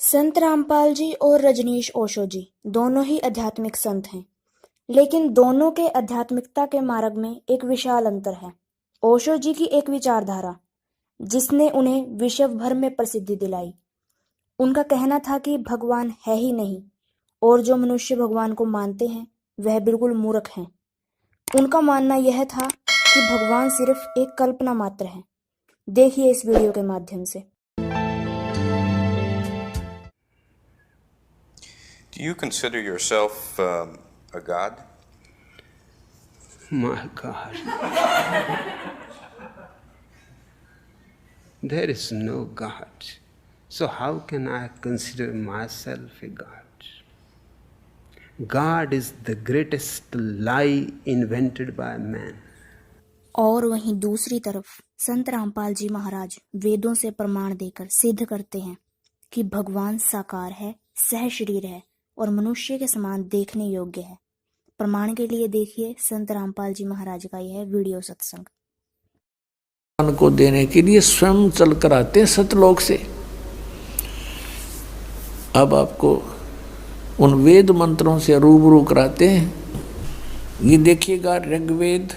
संत रामपाल जी और रजनीश ओशो जी दोनों ही आध्यात्मिक संत हैं, लेकिन दोनों के आध्यात्मिकता के मार्ग में एक विशाल अंतर है। ओशो जी की एक विचारधारा जिसने उन्हें विश्व भर में प्रसिद्धि दिलाई। उनका कहना था कि भगवान है ही नहीं और जो मनुष्य भगवान को मानते हैं वह बिल्कुल मूर्ख हैं। उनका मानना यह था कि भगवान सिर्फ एक कल्पना मात्र है। देखिए इस वीडियो के माध्यम से। Do you consider yourself a god? My God. There is no God. So how can I consider myself a God? God is the greatest lie invented by man. और वहीं दूसरी तरफ संत रामपाल जी महाराज वेदों से प्रमाण देकर सिद्ध करते हैं कि भगवान साकार है, सह शरीर है और मनुष्य के समान देखने योग्य है। प्रमाण के लिए देखिए संत रामपाल जी महाराज का यह वीडियो सत्संग। को देने के लिए स्वयं चल कर आते हैं सतलोक से। अब आपको उन वेद मंत्रों से रूबरू कराते हैं। ये देखिएगा, ऋग्वेद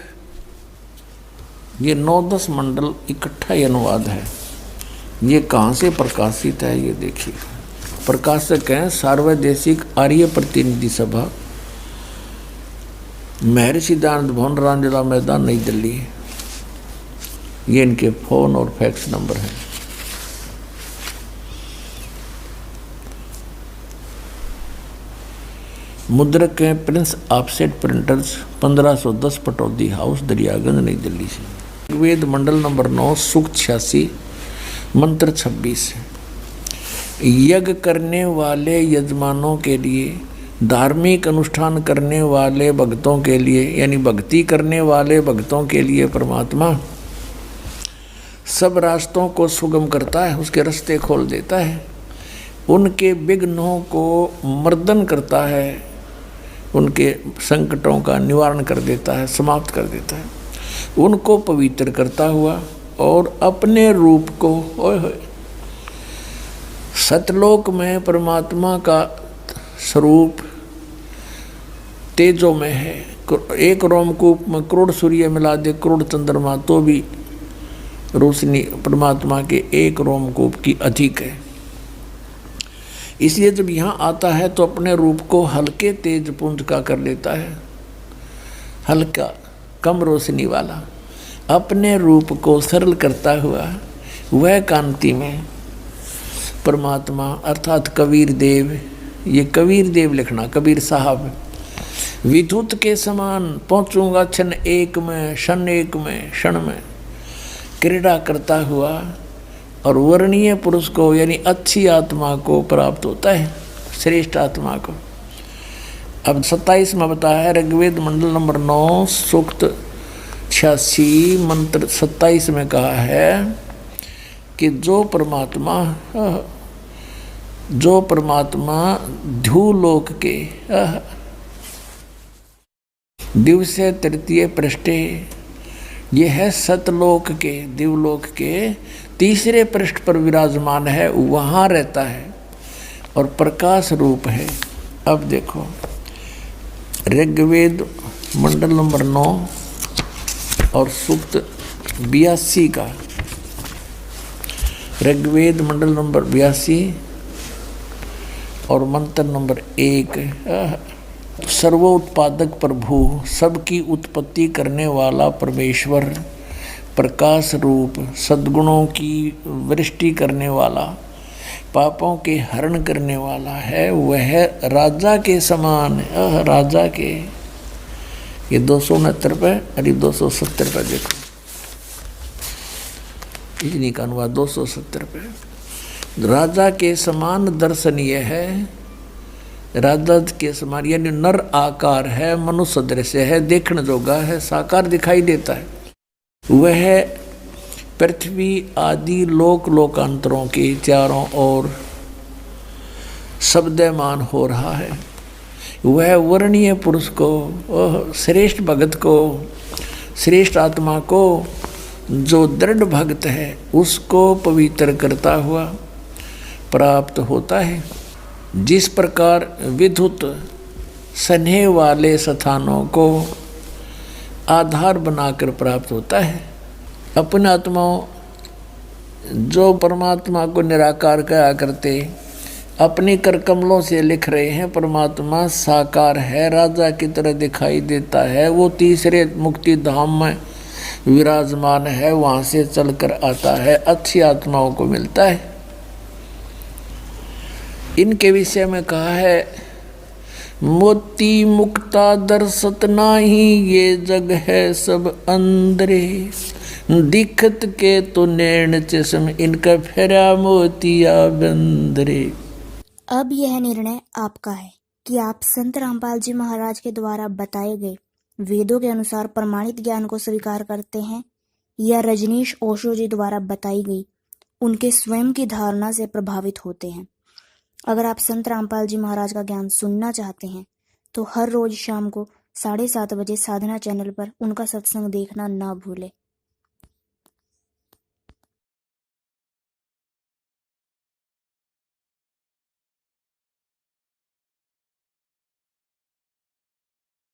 ये 9-10 मंडल इकट्ठा ही अनुवाद है। ये कहाँ से प्रकाशित है ये देखिए। प्रकाशक हैं सार्वदेशिक आर्य प्रतिनिधि सभा, महर्षि दयानंद भवन, रामलीला मैदान, नई दिल्ली। ये इनके फ़ोन और फैक्स नंबर है। मुद्रक हैं Prince offset printers, 1510 Pataudi house, Daryaganj, नई दिल्ली से। वेद मंडल नंबर 9, सूक्त 86, मंत्र 26। यज्ञ करने वाले यजमानों के लिए, धार्मिक अनुष्ठान करने वाले भक्तों के लिए, यानी भक्ति करने वाले भक्तों के लिए परमात्मा सब रास्तों को सुगम करता है, उसके रास्ते खोल देता है, उनके विघ्नों को मर्दन करता है, उनके संकटों का निवारण कर देता है, समाप्त कर देता है, उनको पवित्र करता हुआ और अपने रूप को सतलोक में परमात्मा का स्वरूप तेजों में है। एक रोमकूप में करोड़ सूर्य मिला दे, करोड़ चंद्रमा, तो भी रोशनी परमात्मा के एक रोमकूप की अधिक है। इसलिए जब यहाँ आता है तो अपने रूप को हल्के तेज पुंज का कर लेता है, हल्का कम रोशनी वाला, अपने रूप को सरल करता हुआ वह कांति में परमात्मा अर्थात कबीर देव, ये कबीर देव लिखना, कबीर साहब, विद्युत के समान पहुँचूंगा क्षण एक में, क्षण एक में, क्षण में क्रीड़ा करता हुआ और वर्णीय पुरुष को यानी अच्छी आत्मा को प्राप्त होता है, श्रेष्ठ आत्मा को। अब 27 में बताया है, ऋग्वेद मंडल नंबर 9, सूक्त 86, मंत्र 27 में कहा है कि जो परमात्मा ध्युलोक के दिवसे तृतीय पृष्ठे, ये है सतलोक के, दिवलोक के तीसरे पृष्ठ पर विराजमान है, वहाँ रहता है और प्रकाश रूप है। अब देखो ऋग्वेद मंडल नंबर 9 और सूक्त 82 का, ऋग्वेद मंडल नंबर 82 और मंत्र नंबर 1, सर्वोत्पादक प्रभु, सबकी उत्पत्ति करने वाला परमेश्वर, प्रकाश रूप, सद्गुणों की वृष्टि करने वाला, पापों के हरण करने वाला है, वह राजा के समान, राजा के। ये 269 पे और 270 पे देखो, इन्हीं का अनुवाद 270 पे। राजा के समान दर्शनीय है, राजा के समान यानी नर आकार है, मनुष्य दृश्य है, देखने जोगा है, साकार दिखाई देता है। वह पृथ्वी आदि लोक लोकांतरों के चारों ओर शब्दमान हो रहा है। वह वर्णीय पुरुष को, श्रेष्ठ भगत को, श्रेष्ठ आत्मा को, जो दृढ़ भक्त है उसको पवित्र करता हुआ प्राप्त होता है। जिस प्रकार विद्युत स्नेह वाले स्थानों को आधार बनाकर प्राप्त होता है, अपने आत्माओं जो परमात्मा को निराकार कहा करते अपनी कर कमलों से लिख रहे हैं परमात्मा साकार है, राजा की तरह दिखाई देता है, वो तीसरे मुक्ति धाम में विराजमान है, वहाँ से चलकर आता है, अच्छी आत्माओं को मिलता है। इनके विषय में कहा है मोती मुक्ता दर्शत नाही, ये जग है सब अंदरे, दिखत के तो नैन चश्म, इनका फेरा मोतिया बंदरे। अब यह निर्णय आपका है कि आप संत रामपाल जी महाराज के द्वारा बताए गए वेदों के अनुसार प्रमाणित ज्ञान को स्वीकार करते हैं या रजनीश ओशो जी द्वारा बताई गई उनके स्वयं की धारणा से प्रभावित होते हैं। अगर आप संत रामपाल जी महाराज का ज्ञान सुनना चाहते हैं तो हर रोज शाम को 7:30 बजे साधना चैनल पर उनका सत्संग देखना ना भूलें।